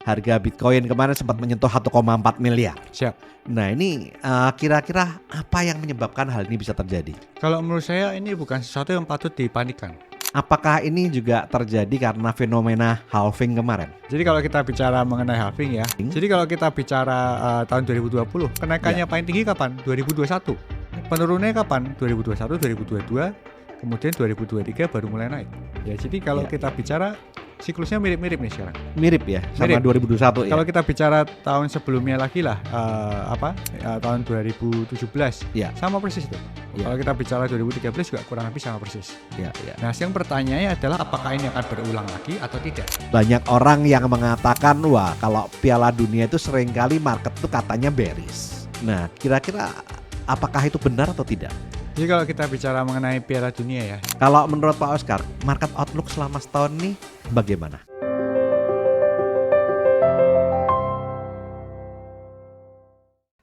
harga Bitcoin kemarin sempat menyentuh 1,4 miliar. Siap. Nah ini kira-kira apa yang menyebabkan hal ini bisa terjadi? Kalau menurut saya ini bukan sesuatu yang patut dipanikkan. Apakah ini juga terjadi karena fenomena halving kemarin? Jadi kalau kita bicara mengenai halving ya, jadi kalau kita bicara tahun 2020, kenaikannya paling tinggi kapan? 2021. Penurunannya kapan? 2021, 2022, kemudian 2023 baru mulai naik. Ya, jadi kalau kita bicara siklusnya mirip-mirip nih sekarang. Mirip ya sama Mirip. 2021 ya. Kalau kita bicara tahun sebelumnya lagi lah, tahun 2017, Ya. sama persis tuh. Ya. Kalau kita bicara 2013 juga kurang lebih sama persis. Ya. Nah, yang pertanyaannya adalah apakah ini akan berulang lagi atau tidak? Banyak orang yang mengatakan wah kalau Piala Dunia itu seringkali market tuh katanya bearish. Nah kira-kira apakah itu benar atau tidak? Jadi kalau kita bicara mengenai Piala Dunia ya, Kalau menurut Pak Oscar, market outlook selama setahun ini bagaimana?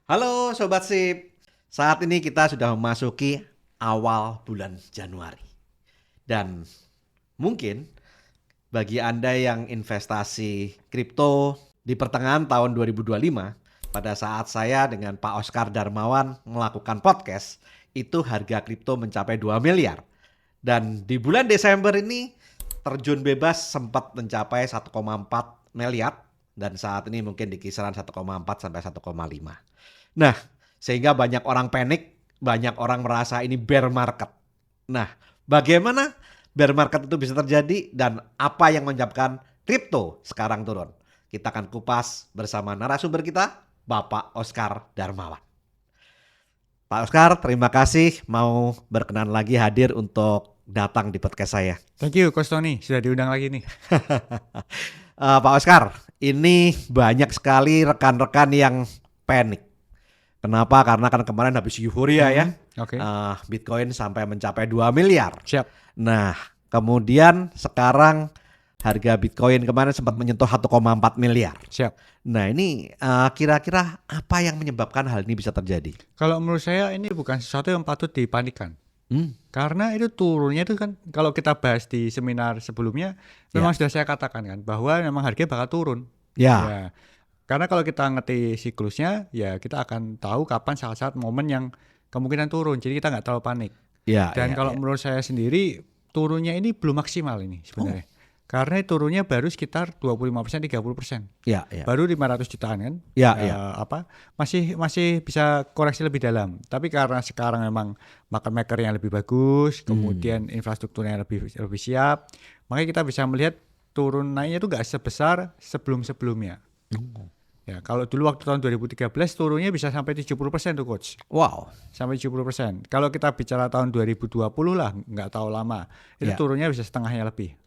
Halo Sobat Sip, saat ini kita sudah memasuki awal bulan Januari. Dan mungkin bagi Anda yang investasi kripto di pertengahan tahun 2025, pada saat saya dengan Pak Oscar Darmawan melakukan podcast, itu harga kripto mencapai 2 miliar. Dan di bulan Desember ini terjun bebas sempat mencapai 1,4 miliar. Dan saat ini mungkin di kisaran 1,4 sampai 1,5. Nah, sehingga banyak orang panik, banyak orang merasa ini bear market. Nah, bagaimana bear market itu bisa terjadi dan apa yang menyebabkan kripto sekarang turun? Kita akan kupas bersama narasumber kita, Bapak Oscar Darmawan. Pak Oscar, terima kasih mau berkenan lagi hadir untuk datang di podcast saya. thank you Coach Tony, sudah diundang lagi nih. Pak Oscar, ini banyak sekali rekan-rekan yang panik. Kenapa? Karena kan kemarin habis euforia ya. Oke. Bitcoin sampai mencapai 2 miliar. Siap. Nah, kemudian sekarang harga Bitcoin kemarin sempat menyentuh 1,4 miliar. Siap. Nah, ini kira-kira apa yang menyebabkan hal ini bisa terjadi? Kalau menurut saya ini bukan sesuatu yang patut dipanikkan. Karena itu turunnya itu kan kalau kita bahas di seminar sebelumnya memang sudah saya katakan kan bahwa memang harganya bakal turun. Ya. Karena kalau kita ngerti siklusnya ya kita akan tahu kapan saat-saat momen yang kemungkinan turun. Jadi kita nggak terlalu panik. Dan kalau menurut saya sendiri turunnya ini belum maksimal ini sebenarnya. Karena turunnya baru sekitar 25%, 30%. Baru 500 jutaan kan. Masih bisa koreksi lebih dalam. Tapi karena sekarang memang market maker yang lebih bagus, kemudian infrastrukturnya yang lebih siap, makanya kita bisa melihat turun naiknya itu nggak sebesar sebelum-sebelumnya. Ya, kalau dulu waktu tahun 2013 turunnya bisa sampai 70% tuh Coach. Wow. Sampai 70%. Kalau kita bicara tahun 2020 lah, nggak tahu lama, itu turunnya bisa setengahnya lebih.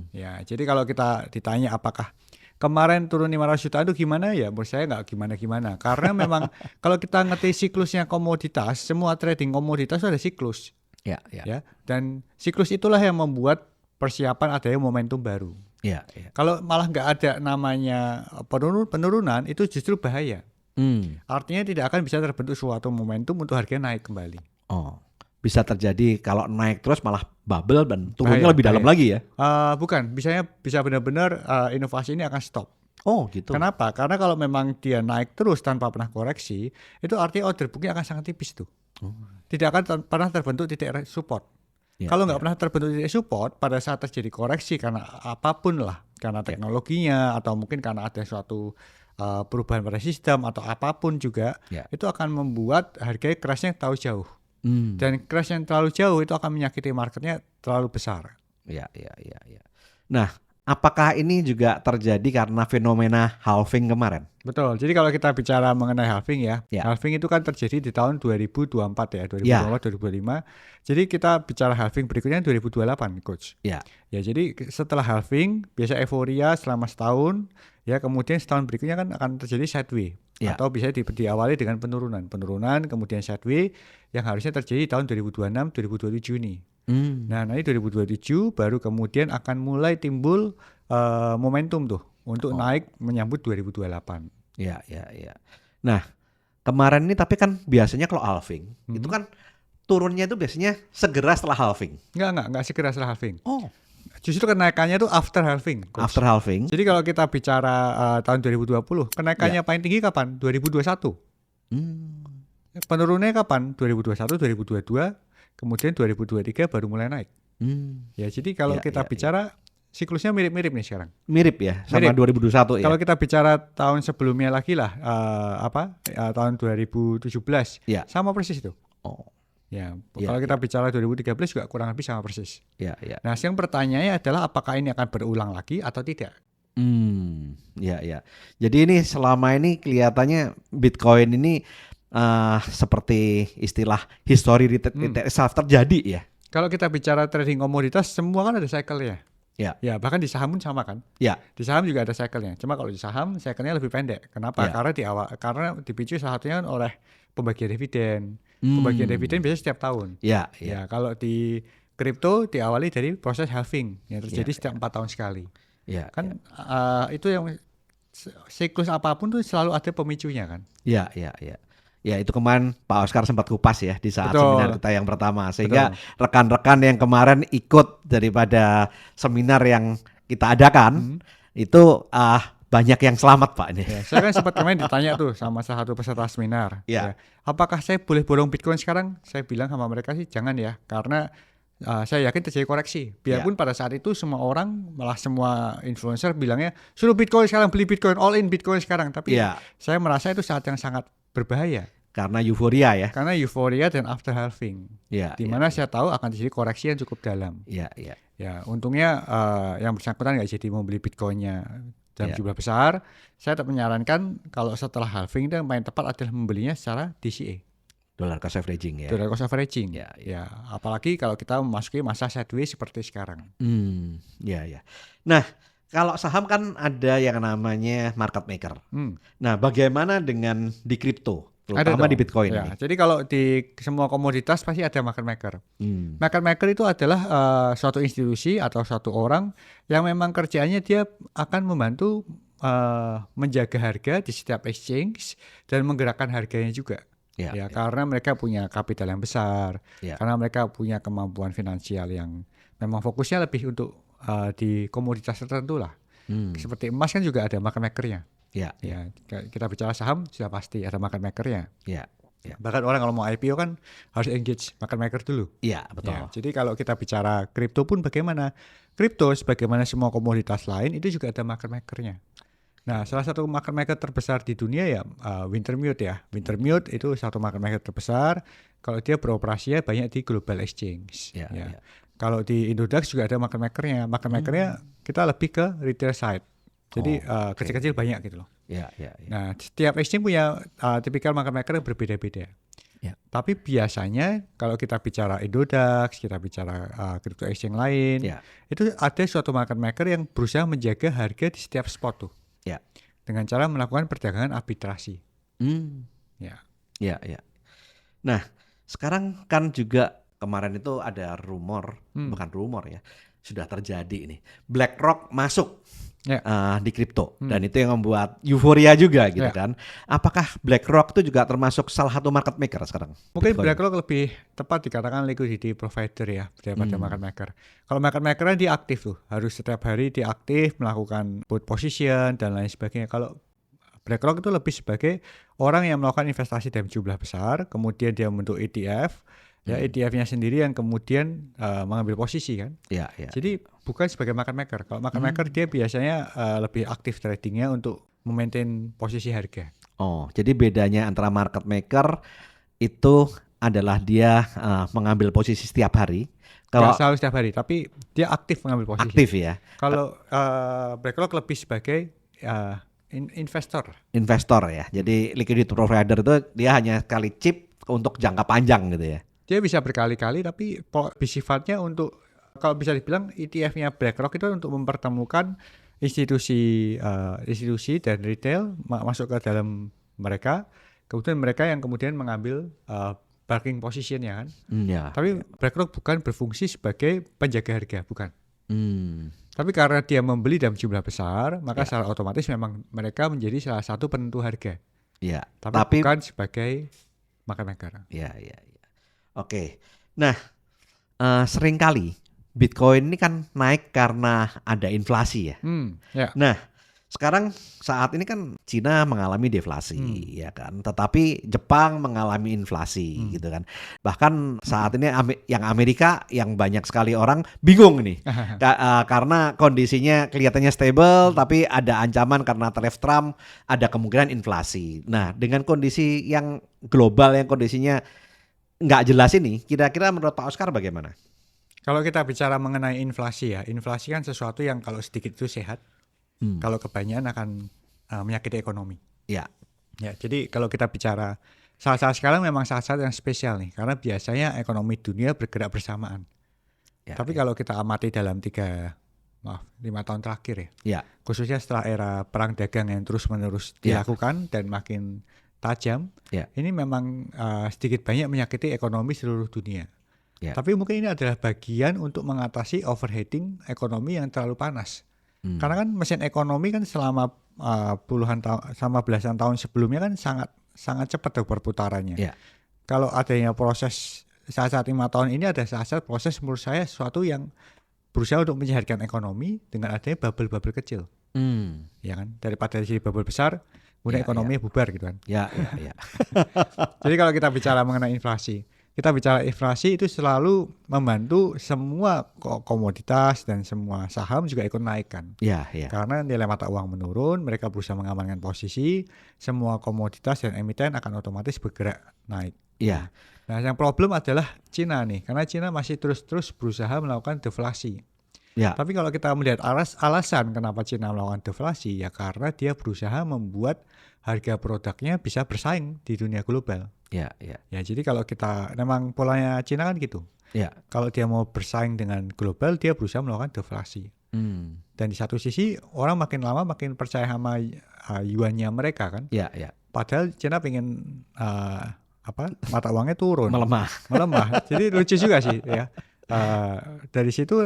Ya, jadi kalau kita ditanya apakah kemarin turun 500 jutaan itu gimana ya, menurut saya nggak gimana-gimana. Karena memang kalau kita ngerti siklusnya komoditas, semua trading komoditas itu ada siklus. Ya. Dan siklus itulah yang membuat persiapan adanya momentum baru. Kalau malah nggak ada namanya penurunan itu justru bahaya. Artinya tidak akan bisa terbentuk suatu momentum untuk harganya naik kembali. Bisa terjadi kalau naik terus malah bubble dan turunnya lebih dalam lagi ya? Bukan, bisa benar-benar inovasi ini akan stop. Oh gitu. Kenapa? Karena kalau memang dia naik terus tanpa pernah koreksi, itu artinya order booknya akan sangat tipis tuh. Tidak akan pernah terbentuk titik support. Kalau nggak pernah terbentuk titik support, pada saat terjadi koreksi karena apapun lah, karena teknologinya atau mungkin karena ada suatu perubahan pada sistem atau apapun juga, itu akan membuat harganya crashnya terlalu jauh. Dan crash yang terlalu jauh itu akan menyakiti marketnya terlalu besar. Nah, apakah ini juga terjadi karena fenomena halving kemarin? Betul. Jadi kalau kita bicara mengenai halving halving itu kan terjadi di tahun 2024 ya, 2024-2025. Jadi kita bicara halving berikutnya 2028, Coach. Ya, jadi setelah halving biasa euforia selama setahun, ya kemudian setahun berikutnya kan akan terjadi sideway. Atau bisa diawali dengan penurunan, kemudian sideway yang harusnya terjadi tahun 2026-2027 ini. Nah, nanti 2027 baru kemudian akan mulai timbul momentum tuh untuk naik menyambut 2028. Nah, kemarin ini tapi kan biasanya kalau halving itu kan turunnya itu biasanya segera setelah halving. Enggak segera setelah halving. Justru kenaikannya tuh after halving. Coach. After halving. Jadi kalau kita bicara tahun 2020, kenaikannya paling tinggi kapan? 2021. Penurunannya kapan? 2021, 2022, kemudian 2023 baru mulai naik. Ya, jadi kalau kita bicara siklusnya mirip-mirip nih sekarang. Mirip ya, sama 2021 ya. Kalau kita bicara tahun sebelumnya lagi lah, tahun 2017, sama persis itu. Ya, kalau kita bicara 2013 juga kurang lebih sama persis. Nah, yang pertanyaannya adalah apakah ini akan berulang lagi atau tidak? Ya. Jadi ini selama ini kelihatannya Bitcoin ini seperti istilah history repeat itself terjadi ya. Kalau kita bicara trading komoditas, semua kan ada cycle-nya. Ya, bahkan di saham pun sama kan? Ya. Di saham juga ada cycle-nya. Cuma kalau di saham cycle-nya lebih pendek. Kenapa? Karena dipicu salah satunya oleh pembagian dividen. Pembagian dividen biasanya setiap tahun. Ya. Kalau di kripto diawali dari proses halving yang terjadi setiap 4 tahun sekali. Itu yang siklus apapun tuh selalu ada pemicunya kan? Ya, itu kemarin Pak Oscar sempat kupas ya di saat seminar kita yang pertama. Sehingga rekan-rekan yang kemarin ikut daripada seminar yang kita adakan itu banyak yang selamat Pak ini. Saya kan sempat kemarin ditanya tuh sama salah satu peserta seminar. Apakah saya boleh borong Bitcoin sekarang? Saya bilang sama mereka sih jangan ya, karena saya yakin terjadi koreksi. Biarpun pada saat itu semua orang, malah semua influencer bilangnya suruh Bitcoin sekarang, beli Bitcoin, all in Bitcoin sekarang. Tapi saya merasa itu saat yang sangat berbahaya. Karena euforia ya. Karena euforia dan after halving. Di mana saya tahu akan terjadi koreksi yang cukup dalam. Ya, untungnya yang bersangkutan nggak jadi mau beli Bitcoinnya dalam jumlah besar. Saya tetap menyarankan kalau setelah halving itu yang paling tepat adalah membelinya secara DCA. Dollar cost averaging ya. Dollar cost averaging. Ya, apalagi kalau kita memasuki masa sideways seperti sekarang. Ya. Nah, kalau saham kan ada yang namanya market maker. Nah, bagaimana dengan di kripto? Terutama di Bitcoin ini. Jadi kalau di semua komoditas pasti ada market maker. Market maker itu adalah suatu institusi atau suatu orang yang memang kerjaannya dia akan membantu menjaga harga di setiap exchange dan menggerakkan harganya juga. Karena mereka punya kapital yang besar, karena mereka punya kemampuan finansial yang memang fokusnya lebih untuk di komoditas tertentu lah. Seperti emas kan juga ada market makernya. Kita bicara saham sudah pasti ada market makernya. Bahkan orang kalau mau IPO kan harus engage market maker dulu. Betul. Jadi kalau kita bicara kripto pun bagaimana? Kripto sebagaimana semua komoditas lain itu juga ada market makernya. Nah, salah satu market maker terbesar di dunia ya Wintermute ya. Wintermute itu satu market maker terbesar. Kalau dia beroperasinya banyak di global exchange. Kalau di Indodax juga ada market makernya. Market makernya kita lebih ke retail side. Jadi kecil-kecil banyak gitu loh. Nah, setiap exchange punya tipikal market maker yang berbeda-beda. Tapi biasanya kalau kita bicara Indodax, kita bicara crypto exchange lain, itu ada suatu market maker yang berusaha menjaga harga di setiap spot tuh. Dengan cara melakukan perdagangan arbitrasi. Nah, sekarang kan juga kemarin itu ada rumor, bukan rumor ya, sudah terjadi ini. BlackRock masuk di kripto dan itu yang membuat euforia juga gitu kan. Apakah BlackRock itu juga termasuk salah satu market maker sekarang? Mungkin Bitcoin. BlackRock lebih tepat dikatakan liquidity provider ya daripada market maker. Kalau market maker kan dia aktif tuh, harus setiap hari dia aktif melakukan put position dan lain sebagainya. Kalau BlackRock itu lebih sebagai orang yang melakukan investasi dalam jumlah besar, kemudian dia membentuk ETF. ETF-nya sendiri yang kemudian mengambil posisi kan. Jadi bukan sebagai market maker. Kalau market maker dia biasanya lebih aktif tradingnya untuk memaintain posisi harga. Jadi bedanya antara market maker itu adalah dia mengambil posisi setiap hari. Kalau selalu setiap hari, tapi dia aktif mengambil posisi. Aktif ya. Kalau BlackRock lebih sebagai investor. Investor ya. Jadi liquidity provider itu dia hanya sekali chip untuk jangka panjang gitu ya. Dia bisa berkali-kali tapi sifatnya untuk, kalau bisa dibilang ETF-nya BlackRock itu untuk mempertemukan institusi dan retail masuk ke dalam mereka, kemudian mereka yang kemudian mengambil bargaining position ya kan. Tapi BlackRock bukan berfungsi sebagai penjaga harga, bukan. Tapi karena dia membeli dalam jumlah besar, maka secara otomatis memang mereka menjadi salah satu penentu harga. Tapi bukan sebagai market maker. Oke. Nah, seringkali Bitcoin ini kan naik karena ada inflasi ya. Ya. Nah, sekarang saat ini kan Cina mengalami deflasi ya kan, tetapi Jepang mengalami inflasi gitu kan. Bahkan saat ini yang Amerika yang banyak sekali orang bingung nih karena kondisinya kelihatannya stable tapi ada ancaman karena tariff Trump, ada kemungkinan inflasi. Nah, dengan kondisi yang global yang kondisinya nggak jelas ini, kira-kira menurut Pak Oscar bagaimana? Kalau kita bicara mengenai inflasi ya, inflasi kan sesuatu yang kalau sedikit itu sehat, kalau kebanyakan akan menyakiti ekonomi. Ya. Ya, jadi kalau kita bicara saat-saat sekarang memang saat-saat yang spesial nih, karena biasanya ekonomi dunia bergerak bersamaan. Ya, tapi kalau kita amati dalam 5 tahun terakhir ya, khususnya setelah era perang dagang yang terus-menerus dilakukan dan makin tajam, ini memang sedikit banyak menyakiti ekonomi seluruh dunia. Tapi mungkin ini adalah bagian untuk mengatasi overheating ekonomi yang terlalu panas. Karena kan mesin ekonomi kan selama belasan tahun sebelumnya kan sangat cepat perputarannya. Kalau adanya proses saat-saat 5 tahun ini ada saat-saat proses menurut saya sesuatu yang berusaha untuk menyehatkan ekonomi dengan adanya bubble-bubble kecil. Ya kan, daripada jadi bubble besar kemudian ekonominya bubar gitu kan. Jadi kalau kita bicara mengenai inflasi, itu selalu membantu semua komoditas dan semua saham juga ikut naik kan. Karena nilai mata uang menurun, mereka berusaha mengamankan posisi, semua komoditas dan emiten akan otomatis bergerak naik. Nah, yang problem adalah Cina nih, karena Cina masih terus berusaha melakukan deflasi. Tapi kalau kita melihat alasan kenapa Cina melakukan deflasi, ya karena dia berusaha membuat harga produknya bisa bersaing di dunia global. Ya, jadi kalau kita memang polanya Cina kan gitu. Kalau dia mau bersaing dengan global, dia berusaha melakukan deflasi. Dan di satu sisi orang makin lama makin percaya sama yuannya mereka kan. Padahal Cina pengen mata uangnya turun, melemah. Jadi lucu juga sih ya. Dari situ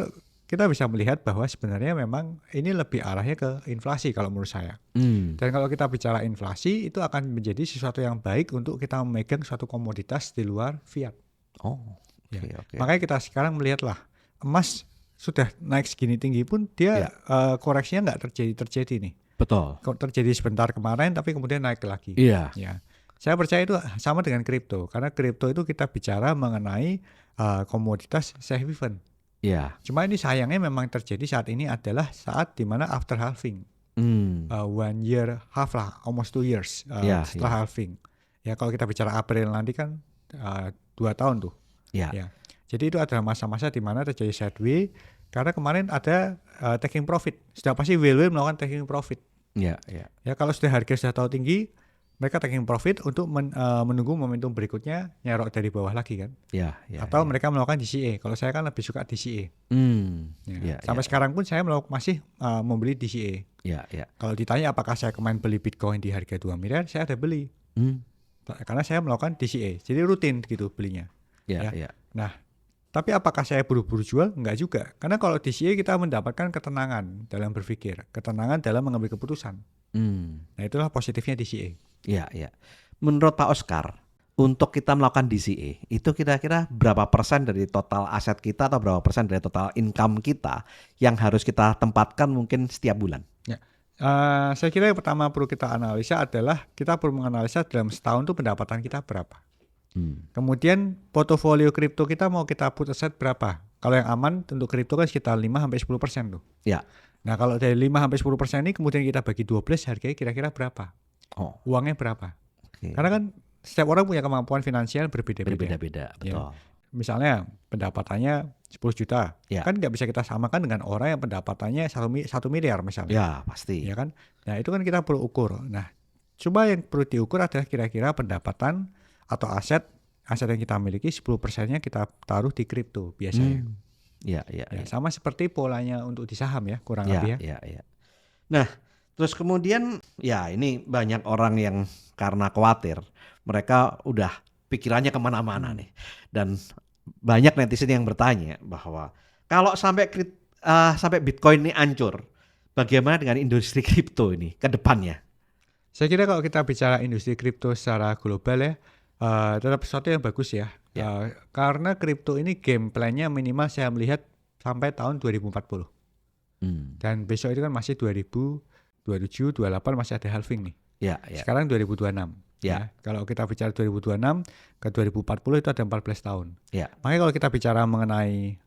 kita bisa melihat bahwa sebenarnya memang ini lebih arahnya ke inflasi kalau menurut saya. Dan kalau kita bicara inflasi, itu akan menjadi sesuatu yang baik untuk kita memegang suatu komoditas di luar fiat. Makanya kita sekarang melihatlah emas sudah naik segini tinggi pun dia koreksinya nggak terjadi nih. Betul. Terjadi sebentar kemarin tapi kemudian naik lagi. Saya percaya itu sama dengan kripto, karena kripto itu kita bicara mengenai komoditas safe haven. Cuma ini sayangnya memang terjadi saat ini adalah saat dimana after halving, 1 year half lah, almost 2 years setelah halving. Ya kalau kita bicara April nanti kan 2 tahun tuh. Jadi itu adalah masa-masa dimana terjadi sideways karena kemarin ada taking profit. Sudah pasti whale melakukan taking profit. Ya kalau sudah harga sudah tahu tinggi, mereka taking profit untuk menunggu momentum berikutnya nyerok dari bawah lagi kan. Atau mereka melakukan DCA. Kalau saya kan lebih suka DCA. Sampai sekarang pun saya masih membeli DCA. Kalau ditanya apakah saya kemarin beli Bitcoin di harga 2 miliar, saya ada beli. Karena saya melakukan DCA. Jadi rutin gitu belinya. Nah, tapi apakah saya buru-buru jual? Enggak juga. Karena kalau DCA kita mendapatkan ketenangan dalam berpikir, ketenangan dalam mengambil keputusan. Nah, itulah positifnya DCA. Menurut Pak Oscar, untuk kita melakukan DCA, itu kira-kira berapa persen dari total aset kita atau berapa persen dari total income kita yang harus kita tempatkan mungkin setiap bulan? Saya kira yang pertama perlu kita analisa adalah kita perlu menganalisa dalam setahun itu pendapatan kita berapa. Kemudian portofolio kripto kita mau kita put aside berapa. Kalau yang aman untuk kripto kan sekitar 5-10% tuh. Nah kalau dari 5-10% ini kemudian kita bagi 12, harganya kira-kira berapa? Uangnya berapa? Karena kan setiap orang punya kemampuan finansial berbeda-beda. Betul. Misalnya pendapatannya 10 juta, kan nggak bisa kita samakan dengan orang yang pendapatannya 1 miliar misalnya. Pasti. Ya kan? Nah itu kan kita perlu ukur. Nah coba yang perlu diukur adalah kira-kira pendapatan atau aset yang kita miliki 10%-nya kita taruh di kripto biasanya. Sama seperti polanya untuk di saham ya, kurang lebih ya. Nah, terus kemudian ini banyak orang yang karena khawatir, mereka udah pikirannya kemana-mana nih. Dan banyak netizen yang bertanya bahwa kalau sampai Bitcoin ini hancur, bagaimana dengan industri kripto ini ke depannya? Saya kira kalau kita bicara industri kripto secara global ya, tetap sesuatu yang bagus ya. Karena kripto ini game plan-nya minimal saya melihat sampai tahun 2040. Dan besok itu kan masih 2027, 28 masih ada halving nih. Ya, ya. Sekarang 2026. Ya. Kalau kita bicara 2026 ke 2040 itu ada 14 tahun. Ya. Makanya kalau kita bicara mengenai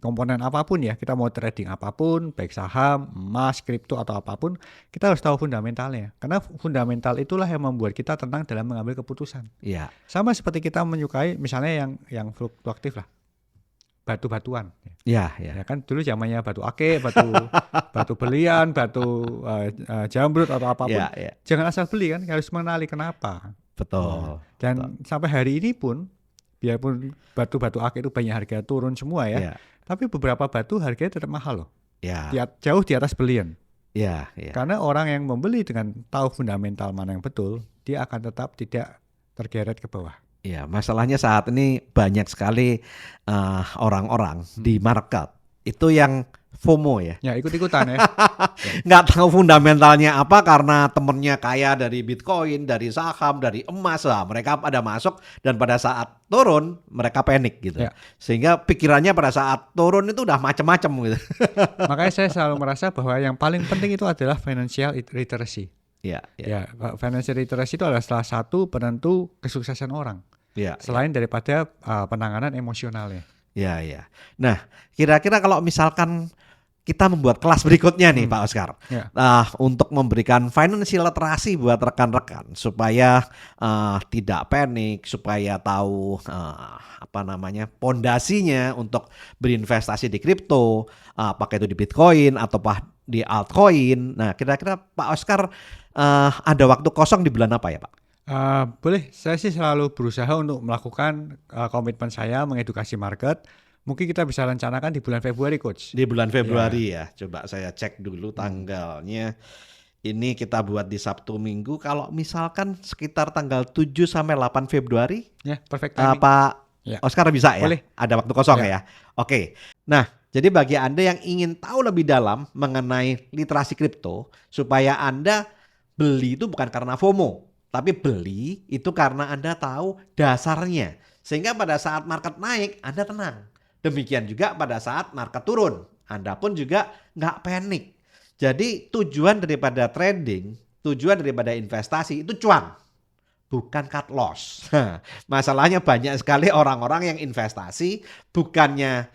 komponen apapun ya, kita mau trading apapun, baik saham, emas, kripto atau apapun, kita harus tahu fundamentalnya. Karena fundamental itulah yang membuat kita tenang dalam mengambil keputusan. Ya. Sama seperti kita menyukai misalnya yang fluktuatif lah, batu-batuan. Ya, Ya kan dulu zamannya batu ake, batu belian, batu jamrut atau apapun. Ya, ya. Jangan asal beli kan, harus mengenali kenapa. Betul. Dan sampai hari ini pun, biarpun batu-batu ake itu banyak harga turun semua ya. Tapi beberapa batu harganya tetap mahal loh. Ya. Jauh di atas belian. Ya. Karena orang yang membeli dengan tahu fundamental mana yang betul, dia akan tetap tidak tergeret ke bawah. Ya, masalahnya saat ini banyak sekali orang-orang di market itu yang FOMO ya. Ya, ikut-ikutan ya. Nggak tahu fundamentalnya apa karena temennya kaya dari Bitcoin, dari saham, dari emas. Lah, mereka pada masuk dan pada saat turun mereka panik gitu. Ya. Sehingga pikirannya pada saat turun itu udah macam-macam gitu. Makanya saya selalu merasa bahwa yang paling penting itu adalah financial literacy. Ya. Financial literacy itu adalah salah satu penentu kesuksesan orang. Selain daripada penanganan emosionalnya. Ya. Nah, kira-kira kalau misalkan kita membuat kelas berikutnya nih Pak Oscar, untuk memberikan financial literasi buat rekan-rekan supaya tidak panik, supaya tahu pondasinya untuk berinvestasi di kripto, apakah itu di Bitcoin atau di altcoin. Nah, kira-kira Pak Oscar ada waktu kosong di bulan apa ya Pak? Boleh, saya sih selalu berusaha untuk melakukan komitmen saya mengedukasi market. Mungkin kita bisa rencanakan di bulan Februari, Coach. Di bulan Februari ya. Coba saya cek dulu tanggalnya. Ini kita buat di Sabtu Minggu. Kalau misalkan sekitar tanggal 7 sampai 8 Februari. Ya, perfect timing. Pak Oscar bisa ya? Boleh. Ada waktu kosong ya? Oke. Nah, jadi bagi Anda yang ingin tahu lebih dalam mengenai literasi kripto, supaya Anda beli itu bukan karena FOMO, tapi beli itu karena Anda tahu dasarnya. Sehingga pada saat market naik, Anda tenang. Demikian juga pada saat market turun, Anda pun juga nggak panik. Jadi tujuan daripada trading, tujuan daripada investasi itu cuan, bukan cut loss. Masalahnya banyak sekali orang-orang yang investasi bukannya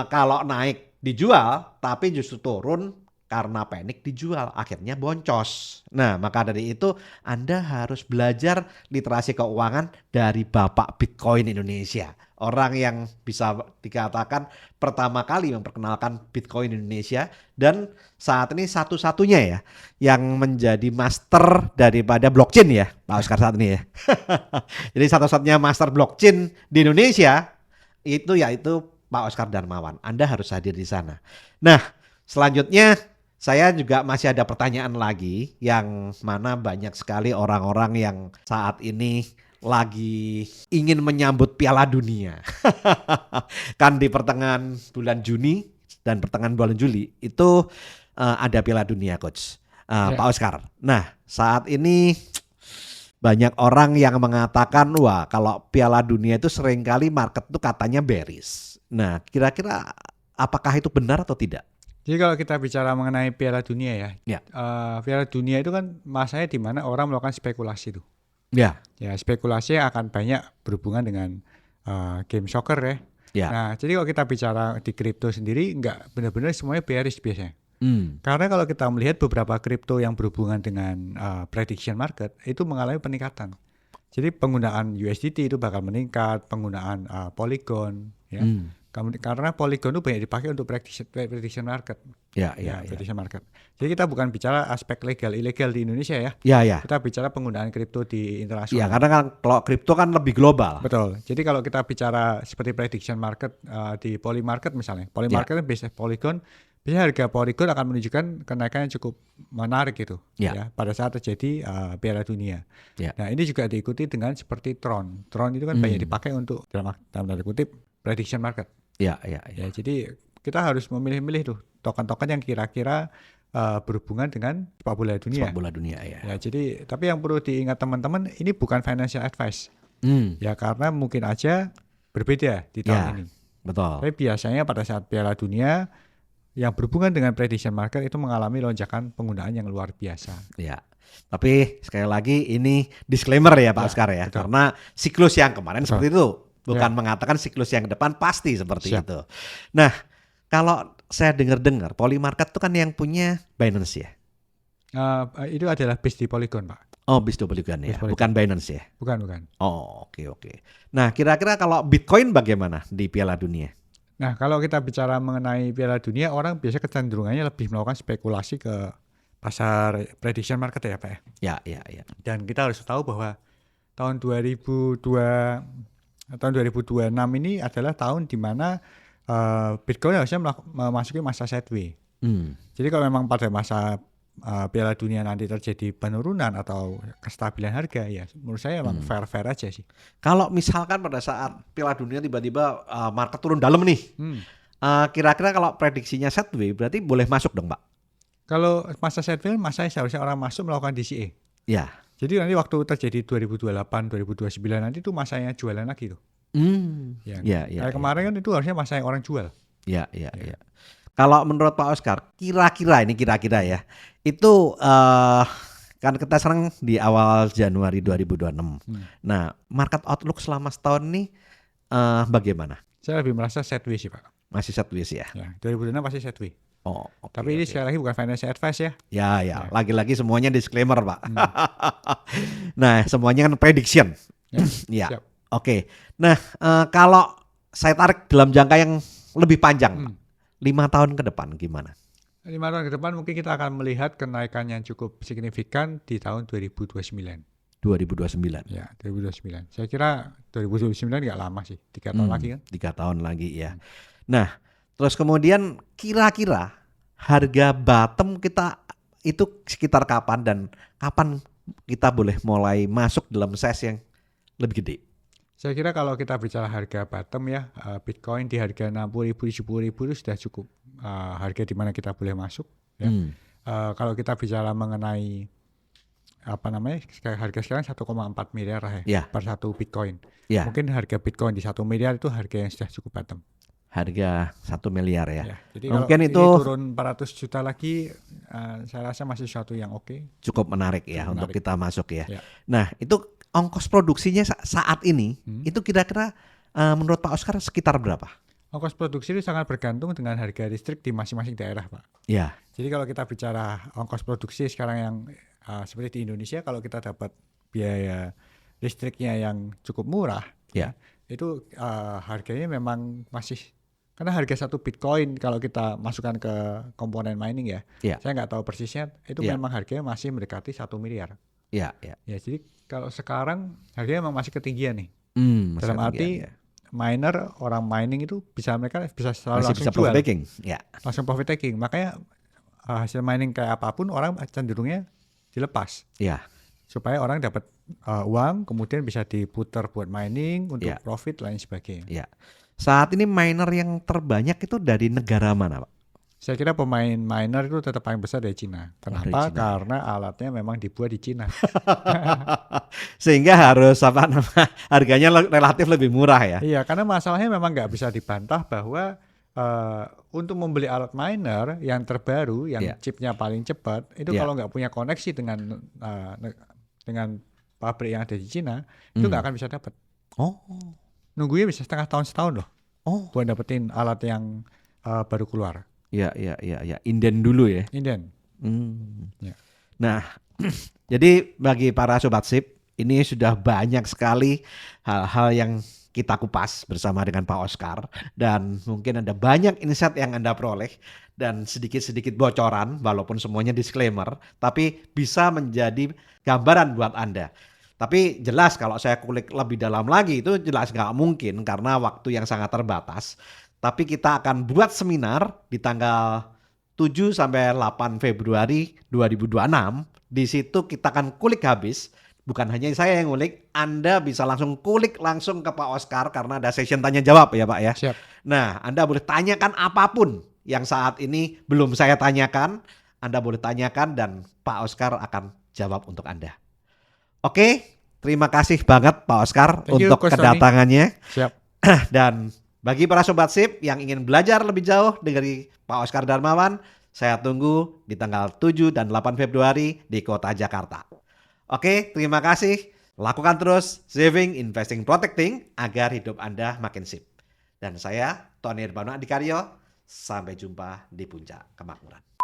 kalau naik dijual, tapi justru turun karena panik dijual, akhirnya boncos. Nah, maka dari itu Anda harus belajar literasi keuangan dari Bapak Bitcoin Indonesia. Orang yang bisa dikatakan pertama kali memperkenalkan Bitcoin Indonesia dan saat ini satu-satunya ya yang menjadi master daripada blockchain ya, Pak Oscar saat ini ya. Jadi satu-satunya master blockchain di Indonesia itu yaitu Pak Oscar Darmawan. Anda harus hadir di sana. Nah, selanjutnya saya juga masih ada pertanyaan lagi yang mana banyak sekali orang-orang yang saat ini lagi ingin menyambut Piala Dunia. Kan di pertengahan bulan Juni dan pertengahan bulan Juli itu ada Piala Dunia, Coach. Pak Oscar. Nah, saat ini banyak orang yang mengatakan, wah kalau Piala Dunia itu seringkali market itu katanya bearish. Nah, kira-kira apakah itu benar atau tidak? Jadi kalau kita bicara mengenai Piala Dunia ya. Piala Dunia itu kan masanya di mana orang melakukan spekulasi tuh. Ya, spekulasi akan banyak berhubungan dengan game soccer ya. Nah, jadi kalau kita bicara di kripto sendiri nggak benar-benar semuanya bearish biasanya. Karena kalau kita melihat beberapa kripto yang berhubungan dengan prediction market itu mengalami peningkatan. Jadi penggunaan USDT itu bakal meningkat, penggunaan Polygon ya. Karena Polygon itu banyak dipakai untuk prediction market. Prediction market. Jadi kita bukan bicara aspek legal ilegal di Indonesia ya. Kita bicara penggunaan kripto di internasional. Ya, karena kan kalau kripto kan lebih global. Betul. Jadi kalau kita bicara seperti prediction market di Poly Market misalnya. Poly Market biasanya Polygon, biasanya harga Polygon akan menunjukkan kenaikan yang cukup menarik gitu ya pada saat terjadi Piala Dunia. Nah, ini juga diikuti dengan seperti Tron. Tron itu kan banyak dipakai untuk dalam tanda kutip prediction market. Jadi kita harus memilih-milih tuh token-token yang kira-kira berhubungan dengan sepak bola dunia. Sepak bola dunia ya. Jadi tapi yang perlu diingat teman-teman, ini bukan financial advice. Ya karena mungkin aja berbeda di tahun ini. betul. Tapi biasanya pada saat Piala Dunia yang berhubungan dengan prediction market itu mengalami lonjakan penggunaan yang luar biasa. Ya. Tapi sekali lagi ini disclaimer ya Pak Oscar ya, betul. karena siklus yang kemarin Betul. seperti itu, bukan mengatakan siklus yang ke depan pasti seperti Siap. itu. Nah, kalau saya dengar Polymarket itu kan yang punya Binance ya. Itu adalah base di Polygon, Pak. Oh, BIS Polygon ya, BIS Polygon. bukan Binance ya. Bukan. Oh, oke. Nah, kira-kira kalau Bitcoin bagaimana di Piala Dunia? Nah, kalau kita bicara mengenai Piala Dunia, orang biasa kecenderungannya lebih melakukan spekulasi ke pasar prediction market ya, Pak ya. Ya. Dan kita harus tahu bahwa tahun 2026 ini adalah tahun di mana Bitcoin harusnya memasuki masa sideway. Jadi kalau memang pada masa Piala Dunia nanti terjadi penurunan atau kestabilan harga, ya menurut saya emang fair aja sih. Kalau misalkan pada saat Piala Dunia tiba-tiba market turun dalam nih, kira-kira kalau prediksinya sideway berarti boleh masuk dong, Pak? Kalau masa sideway, masanya seharusnya orang masuk melakukan DCA. Ya. Jadi nanti waktu terjadi 2028, 2029 nanti itu masanya jualan lagi tuh. Kayak kemarin kan itu harusnya masa yang orang jual. Ya. Kalau menurut Pak Oscar, kira-kira ya, itu kan kita sekarang di awal Januari 2026. Nah, market outlook selama setahun ini bagaimana? Saya lebih merasa sideways sih, Pak. Masih sideways ya? Ya, 2026 pasti sideways. Oh, tapi ini sekali lagi bukan financial advice ya. Ya. Lagi-lagi semuanya disclaimer, Pak. Nah, semuanya kan prediction. Ya. Oke. Nah, kalau saya tarik dalam jangka yang lebih panjang, 5 tahun ke depan gimana? 5 tahun ke depan mungkin kita akan melihat kenaikan yang cukup signifikan di tahun 2029. 2029. Ya, 2029. Saya kira 2029 nggak lama sih, 3 tahun lagi kan? 3 tahun lagi ya. Nah, terus kemudian kira-kira harga bottom kita itu sekitar kapan dan kapan kita boleh mulai masuk dalam size yang lebih gede? Saya kira kalau kita bicara harga bottom ya, Bitcoin di harga 60.000, 70.000 itu sudah cukup harga di mana kita boleh masuk. Ya. Kalau kita bicara mengenai harga sekarang 1,4 miliar per satu Bitcoin. Mungkin harga Bitcoin di 1 miliar itu harga yang sudah cukup bottom. Harga 1 miliar ya. Jadi mungkin kalau itu ini turun 400 juta lagi, saya rasa masih sesuatu yang oke. Cukup menarik ya untuk kita masuk ya. Nah, itu ongkos produksinya saat ini itu kira-kira menurut Pak Oscar sekitar berapa? Ongkos produksi itu sangat bergantung dengan harga listrik di masing-masing daerah, Pak. Ya. Jadi kalau kita bicara ongkos produksi sekarang yang seperti di Indonesia, kalau kita dapat biaya listriknya yang cukup murah, itu harganya memang masih, karena harga satu Bitcoin kalau kita masukkan ke komponen mining saya nggak tahu persisnya, itu memang harganya masih mendekati 1 miliar. Ya, jadi kalau sekarang harganya memang masih ketinggian nih. Dalam arti miner, orang mining itu mereka bisa selalu langsung bisa jual, langsung profit taking. Makanya hasil mining kayak apapun orang cenderungnya dilepas, supaya orang dapat uang, kemudian bisa diputar buat mining untuk profit lain sebagainya. Saat ini miner yang terbanyak itu dari negara mana, Pak? Saya kira pemain miner itu tetap paling besar dari Cina. Kenapa? Karena alatnya memang dibuat di Cina. Sehingga harus harganya relatif lebih murah ya. Iya, karena masalahnya memang nggak bisa dibantah bahwa untuk membeli alat miner yang terbaru, yang chipnya paling cepat, itu kalau nggak punya koneksi dengan pabrik yang ada di Cina, itu nggak akan bisa dapat. Nunggunya bisa setahun loh. Buat dapetin alat yang baru keluar. Ya. Inden dulu ya. Inden. Nah, jadi bagi para sobat SIP, ini sudah banyak sekali hal-hal yang kita kupas bersama dengan Pak Oscar, dan mungkin ada banyak insight yang Anda peroleh dan sedikit-sedikit bocoran, walaupun semuanya disclaimer, tapi bisa menjadi gambaran buat Anda. Tapi jelas kalau saya kulik lebih dalam lagi itu jelas nggak mungkin karena waktu yang sangat terbatas. Tapi kita akan buat seminar di tanggal 7 sampai 8 Februari 2026. Di situ kita akan kulik habis. Bukan hanya saya yang ngulik, Anda bisa langsung kulik langsung ke Pak Oscar karena ada session tanya jawab ya Pak ya. Siap. Nah, Anda boleh tanyakan apapun yang saat ini belum saya tanyakan. Anda boleh tanyakan dan Pak Oscar akan jawab untuk Anda. Oke, terima kasih banget Pak Oscar untuk kedatangannya. Siap. Dan Bagi para Sobat SIP yang ingin belajar lebih jauh dari Pak Oskar Darmawan, saya tunggu di tanggal 7 dan 8 Februari di kota Jakarta. Oke, terima kasih. Lakukan terus saving, investing, protecting agar hidup Anda makin sip. Dan saya, Tony Urbano Adikaryo, sampai jumpa di Puncak Kemakmuran.